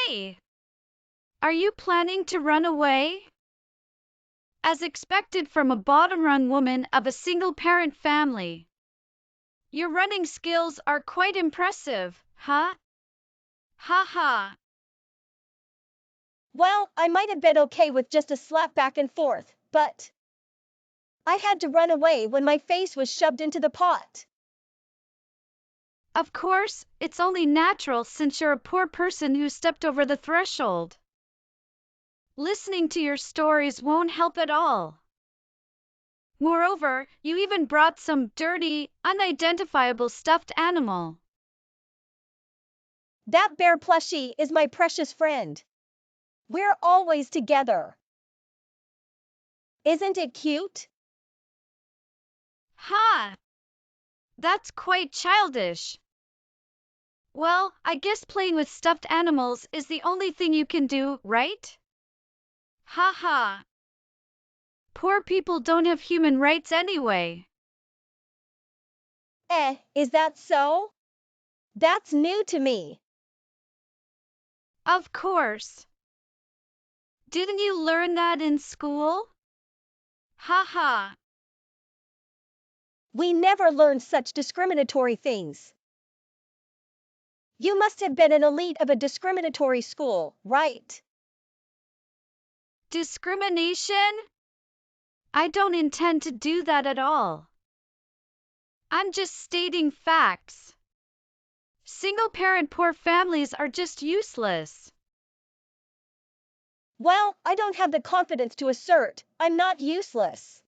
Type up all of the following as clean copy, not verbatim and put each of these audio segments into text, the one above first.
Hey, are you planning to run away? As expected from a bottom-rung woman of a single-parent family. Your running skills are quite impressive, huh? Ha ha. Well, I might have been okay with just a slap back and forth, but I had to run away when my face was shoved into the pot. Of course, it's only natural since you're a poor person who stepped over the threshold. Listening to your stories won't help at all. Moreover, you even brought some dirty, unidentifiable stuffed animal. That bear plushie is my precious friend. We're always together. Isn't it cute? Ha! That's quite childish. Well, I guess playing with stuffed animals is the only thing you can do, right? Ha ha. Poor people don't have human rights anyway. Is that so? That's new to me. Of course. Didn't you learn that in school? Ha ha. We never learned such discriminatory things. You must have been an elite of a discriminatory school, right? Discrimination? I don't intend to do that at all. I'm just stating facts. Single-parent poor families are just useless. Well, I don't have the confidence to assert I'm not useless.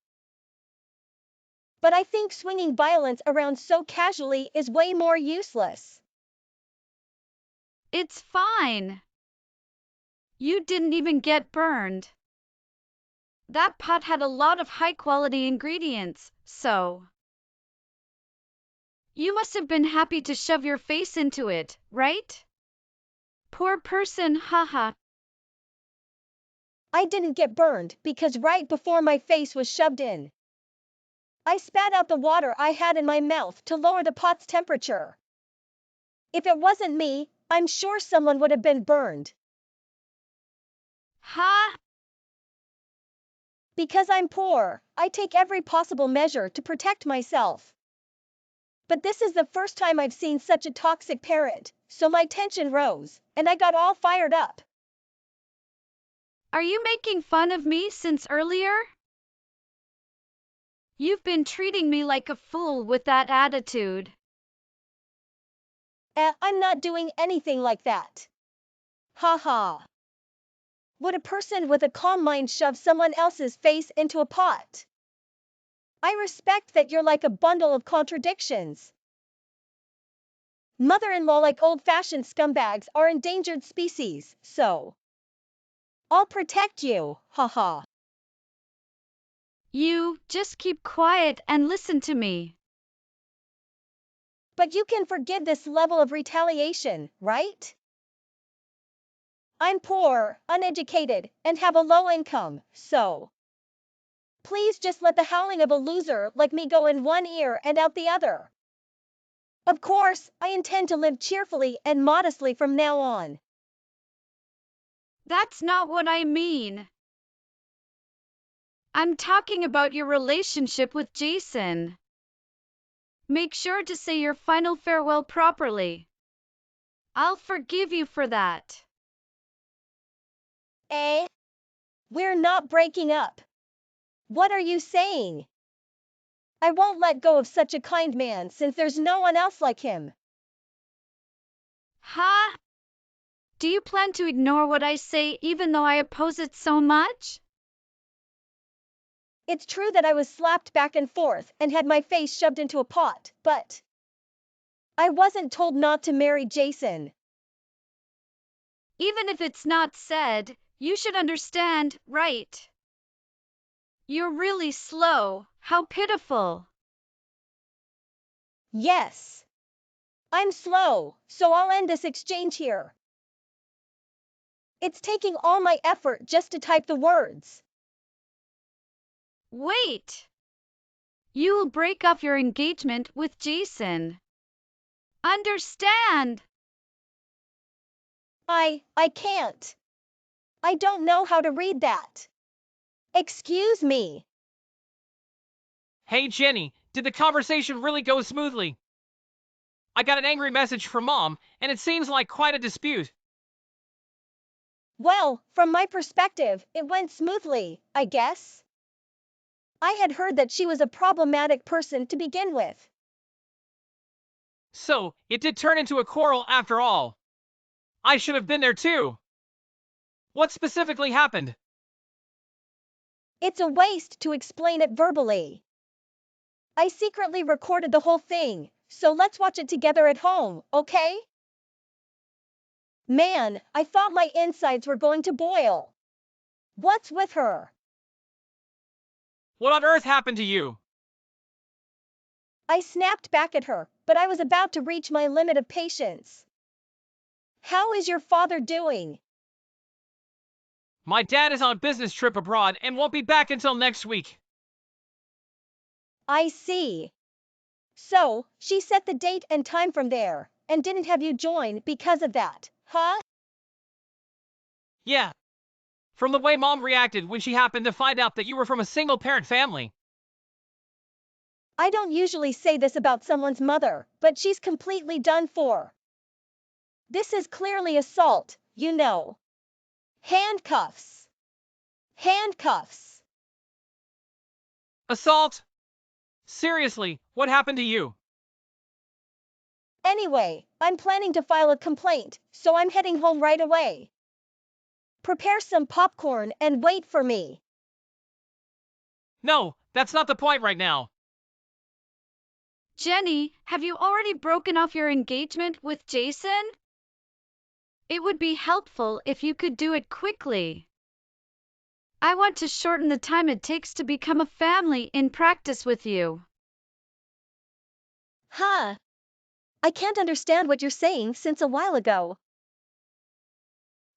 But I think swinging violence around so casually is way more useless. It's fine. You didn't even get burned. That pot had a lot of high-quality ingredients, so you must have been happy to shove your face into it, right? Poor person, haha. I didn't get burned because right before my face was shoved in, I spat out the water I had in my mouth to lower the pot's temperature. If it wasn't me, I'm sure someone would have been burned. Ha! Because I'm poor, I take every possible measure to protect myself. But this is the first time I've seen such a toxic parent, so my tension rose, and I got all fired up. Are you making fun of me since earlier? You've been treating me like a fool with that attitude. I'm not doing anything like that. Ha ha. Would a person with a calm mind shove someone else's face into a pot? I respect that you're like a bundle of contradictions. Mother-in-law like old-fashioned scumbags are endangered species, so I'll protect you, haha. You just keep quiet and listen to me. But you can forgive this level of retaliation, right? I'm poor, uneducated, and have a low income, so please just let the howling of a loser like me go in one ear and out the other. Of course, I intend to live cheerfully and modestly from now on. That's not what I mean. I'm talking about your relationship with Jason. Make sure to say your final farewell properly. I'll forgive you for that. We're not breaking up. What are you saying? I won't let go of such a kind man since there's no one else like him. Ha! Do you plan to ignore what I say even though I oppose it so much? It's true that I was slapped back and forth and had my face shoved into a pot, but I wasn't told not to marry Jason. Even if it's not said, you should understand, right? You're really slow. How pitiful. Yes. I'm slow, so I'll end this exchange here. It's taking all my effort just to type the words. Wait! You'll break off your engagement with Jason. Understand? I can't. I don't know how to read that. Excuse me. Hey Jenny, did the conversation really go smoothly? I got an angry message from Mom, and it seems like quite a dispute. Well, from my perspective, it went smoothly, I guess. I had heard that she was a problematic person to begin with. So, it did turn into a quarrel after all. I should have been there too. What specifically happened? It's a waste to explain it verbally. I secretly recorded the whole thing, so let's watch it together at home, okay? Man, I thought my insides were going to boil. What's with her? What on earth happened to you? I snapped back at her, but I was about to reach my limit of patience. How is your father doing? My dad is on a business trip abroad and won't be back until next week. I see. So, she set the date and time from there, and didn't have you join because of that, huh? Yeah. From the way Mom reacted when she happened to find out that you were from a single parent family. I don't usually say this about someone's mother, but she's completely done for. This is clearly assault, you know. Handcuffs. Handcuffs. Assault? Seriously, what happened to you? Anyway, I'm planning to file a complaint, so I'm heading home right away. Prepare some popcorn and wait for me. No, that's not the point right now. Jenny, have you already broken off your engagement with Jason? It would be helpful if you could do it quickly. I want to shorten the time it takes to become a family in practice with you. Huh? I can't understand what you're saying since a while ago.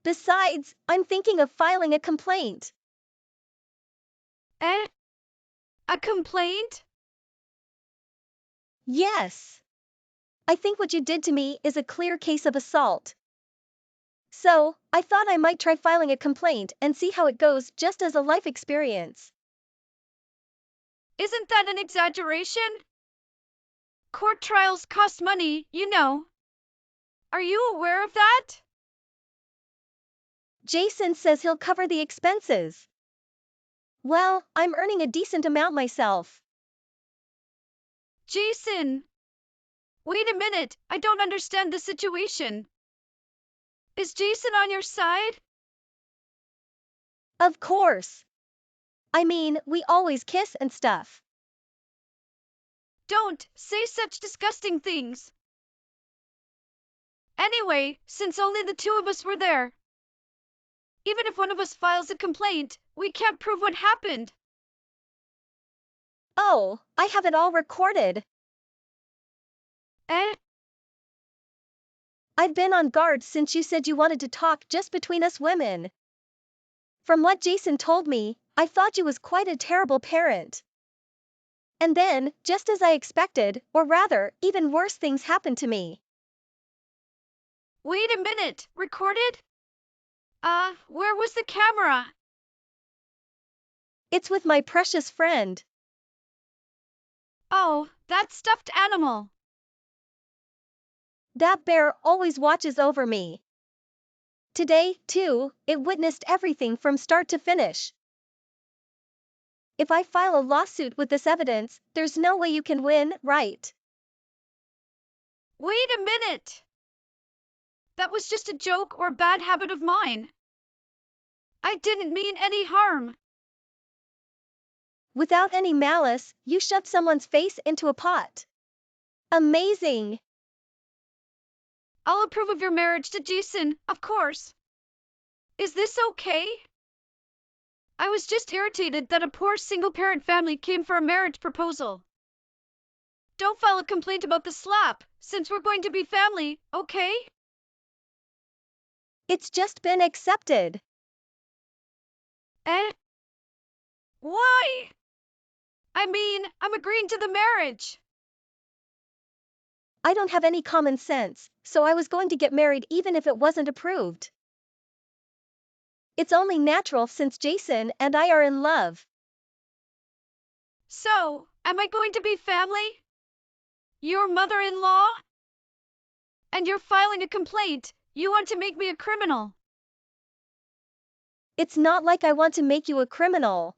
Besides, I'm thinking of filing a complaint. Eh? A complaint? Yes. I think what you did to me is a clear case of assault. So, I thought I might try filing a complaint and see how it goes just as a life experience. Isn't that an exaggeration? Court trials cost money, you know. Are you aware of that? Jason says he'll cover the expenses. Well, I'm earning a decent amount myself. Jason! Wait a minute, I don't understand the situation. Is Jason on your side? Of course. I mean, we always kiss and stuff. Don't say such disgusting things. Anyway, since only the two of us were there, even if one of us files a complaint, we can't prove what happened. Oh, I have it all recorded. Eh? I've been on guard since you said you wanted to talk just between us women. From what Jason told me, I thought you was quite a terrible parent. And then, just as I expected, or rather, even worse things happened to me. Wait a minute, recorded? Where was the camera? It's with my precious friend. Oh, that stuffed animal. That bear always watches over me. Today, too, it witnessed everything from start to finish. If I file a lawsuit with this evidence, there's no way you can win, right? Wait a minute. That was just a joke or bad habit of mine. I didn't mean any harm. Without any malice, you shoved someone's face into a pot. Amazing! I'll approve of your marriage to Jason, of course. Is this okay? I was just irritated that a poor single-parent family came for a marriage proposal. Don't file a complaint about the slap, since we're going to be family, okay? It's just been accepted. Eh? Why? I mean, I'm agreeing to the marriage. I don't have any common sense, so I was going to get married even if it wasn't approved. It's only natural since Jason and I are in love. So, am I going to be family? Your mother-in-law? And you're filing a complaint. You want to make me a criminal. It's not like I want to make you a criminal.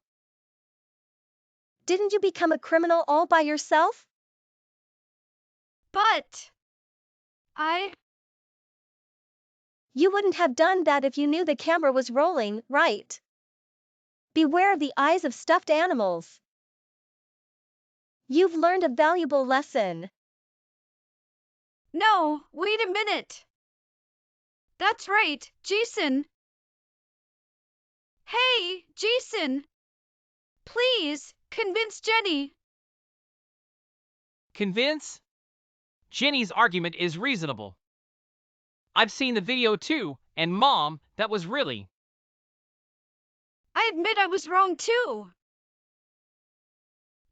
Didn't you become a criminal all by yourself? But I You wouldn't have done that if you knew the camera was rolling, right? Beware of the eyes of stuffed animals. You've learned a valuable lesson. No, wait a minute. That's right, Jason. Hey, Jason. Please, convince Jenny. Convince? Jenny's argument is reasonable. I've seen the video too, and Mom, that was really. I admit I was wrong too.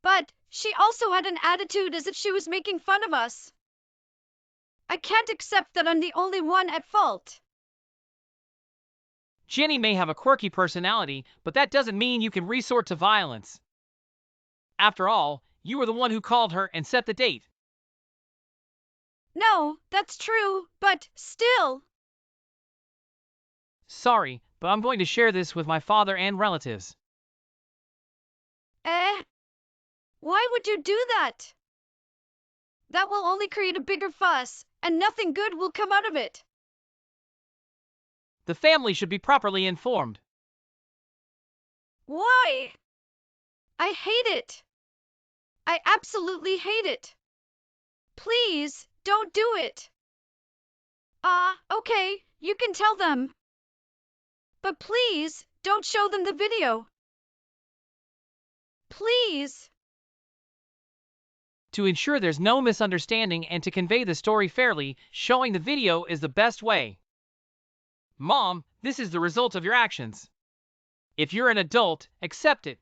But she also had an attitude as if she was making fun of us. I can't accept that I'm the only one at fault. Jenny may have a quirky personality, but that doesn't mean you can resort to violence. After all, you were the one who called her and set the date. No, that's true, but still. Sorry, but I'm going to share this with my father and relatives. Eh? Why would you do that? That will only create a bigger fuss, and nothing good will come out of it. The family should be properly informed. Why? I hate it. I absolutely hate it. Please, don't do it. Okay, you can tell them. But please, don't show them the video. Please. To ensure there's no misunderstanding and to convey the story fairly, showing the video is the best way. Mom, this is the result of your actions. If you're an adult, accept it.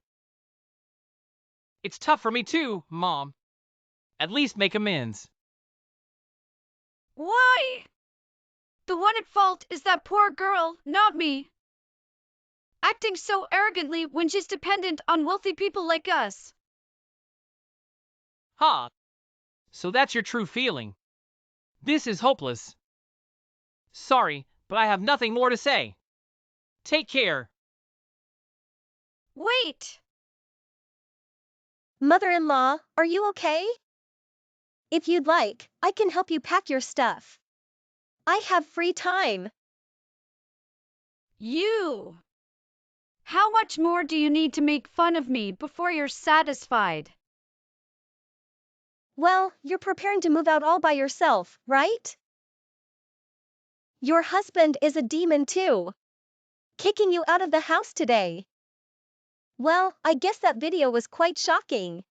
It's tough for me too, Mom. At least make amends. Why? The one at fault is that poor girl, not me. Acting so arrogantly when she's dependent on wealthy people like us. Ha! So that's your true feeling. This is hopeless. Sorry, but I have nothing more to say. Take care. Wait. Mother-in-law, are you okay? If you'd like, I can help you pack your stuff. I have free time. You. How much more do you need to make fun of me before you're satisfied? Well, you're preparing to move out all by yourself, right? Your husband is a demon too. Kicking you out of the house today. Well, I guess that video was quite shocking.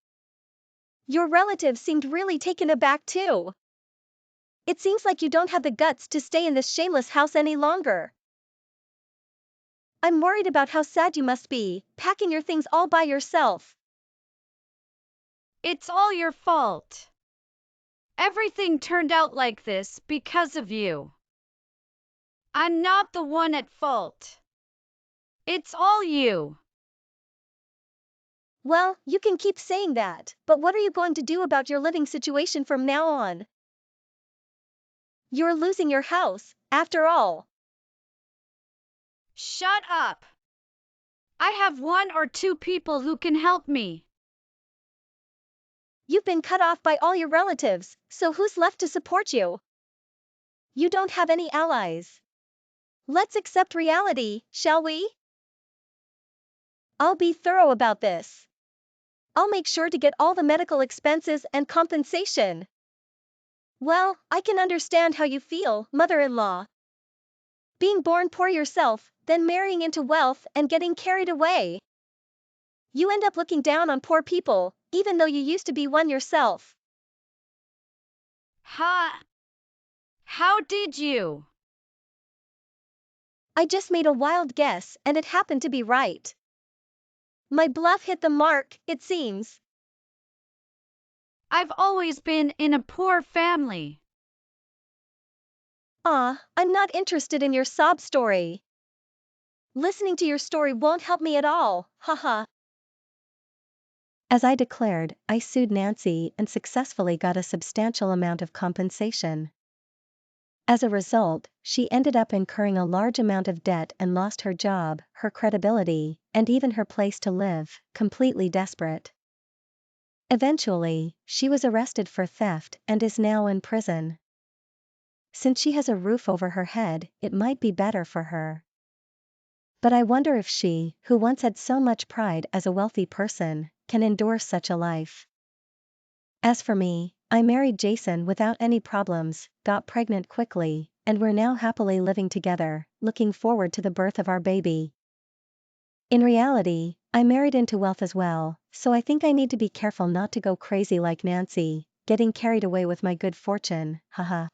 Your relatives seemed really taken aback too. It seems like you don't have the guts to stay in this shameless house any longer. I'm worried about how sad you must be, packing your things all by yourself. It's all your fault. Everything turned out like this because of you. I'm not the one at fault. It's all you. Well, you can keep saying that, but what are you going to do about your living situation from now on? You're losing your house, after all. Shut up. I have one or two people who can help me. You've been cut off by all your relatives, so who's left to support you? You don't have any allies. Let's accept reality, shall we? I'll be thorough about this. I'll make sure to get all the medical expenses and compensation. Well, I can understand how you feel, mother-in-law. Being born poor yourself, then marrying into wealth and getting carried away. You end up looking down on poor people, even though you used to be one yourself. Ha! How did you? I just made a wild guess and it happened to be right. My bluff hit the mark, it seems. I've always been in a poor family. I'm not interested in your sob story. Listening to your story won't help me at all, haha. As I declared, I sued Nancy and successfully got a substantial amount of compensation. As a result, she ended up incurring a large amount of debt and lost her job, her credibility, and even her place to live, completely desperate. Eventually, she was arrested for theft and is now in prison. Since she has a roof over her head, it might be better for her. But I wonder if she, who once had so much pride as a wealthy person, can endure such a life. As for me, I married Jason without any problems, got pregnant quickly, and we're now happily living together, looking forward to the birth of our baby. In reality, I married into wealth as well, so I think I need to be careful not to go crazy like Nancy, getting carried away with my good fortune, haha.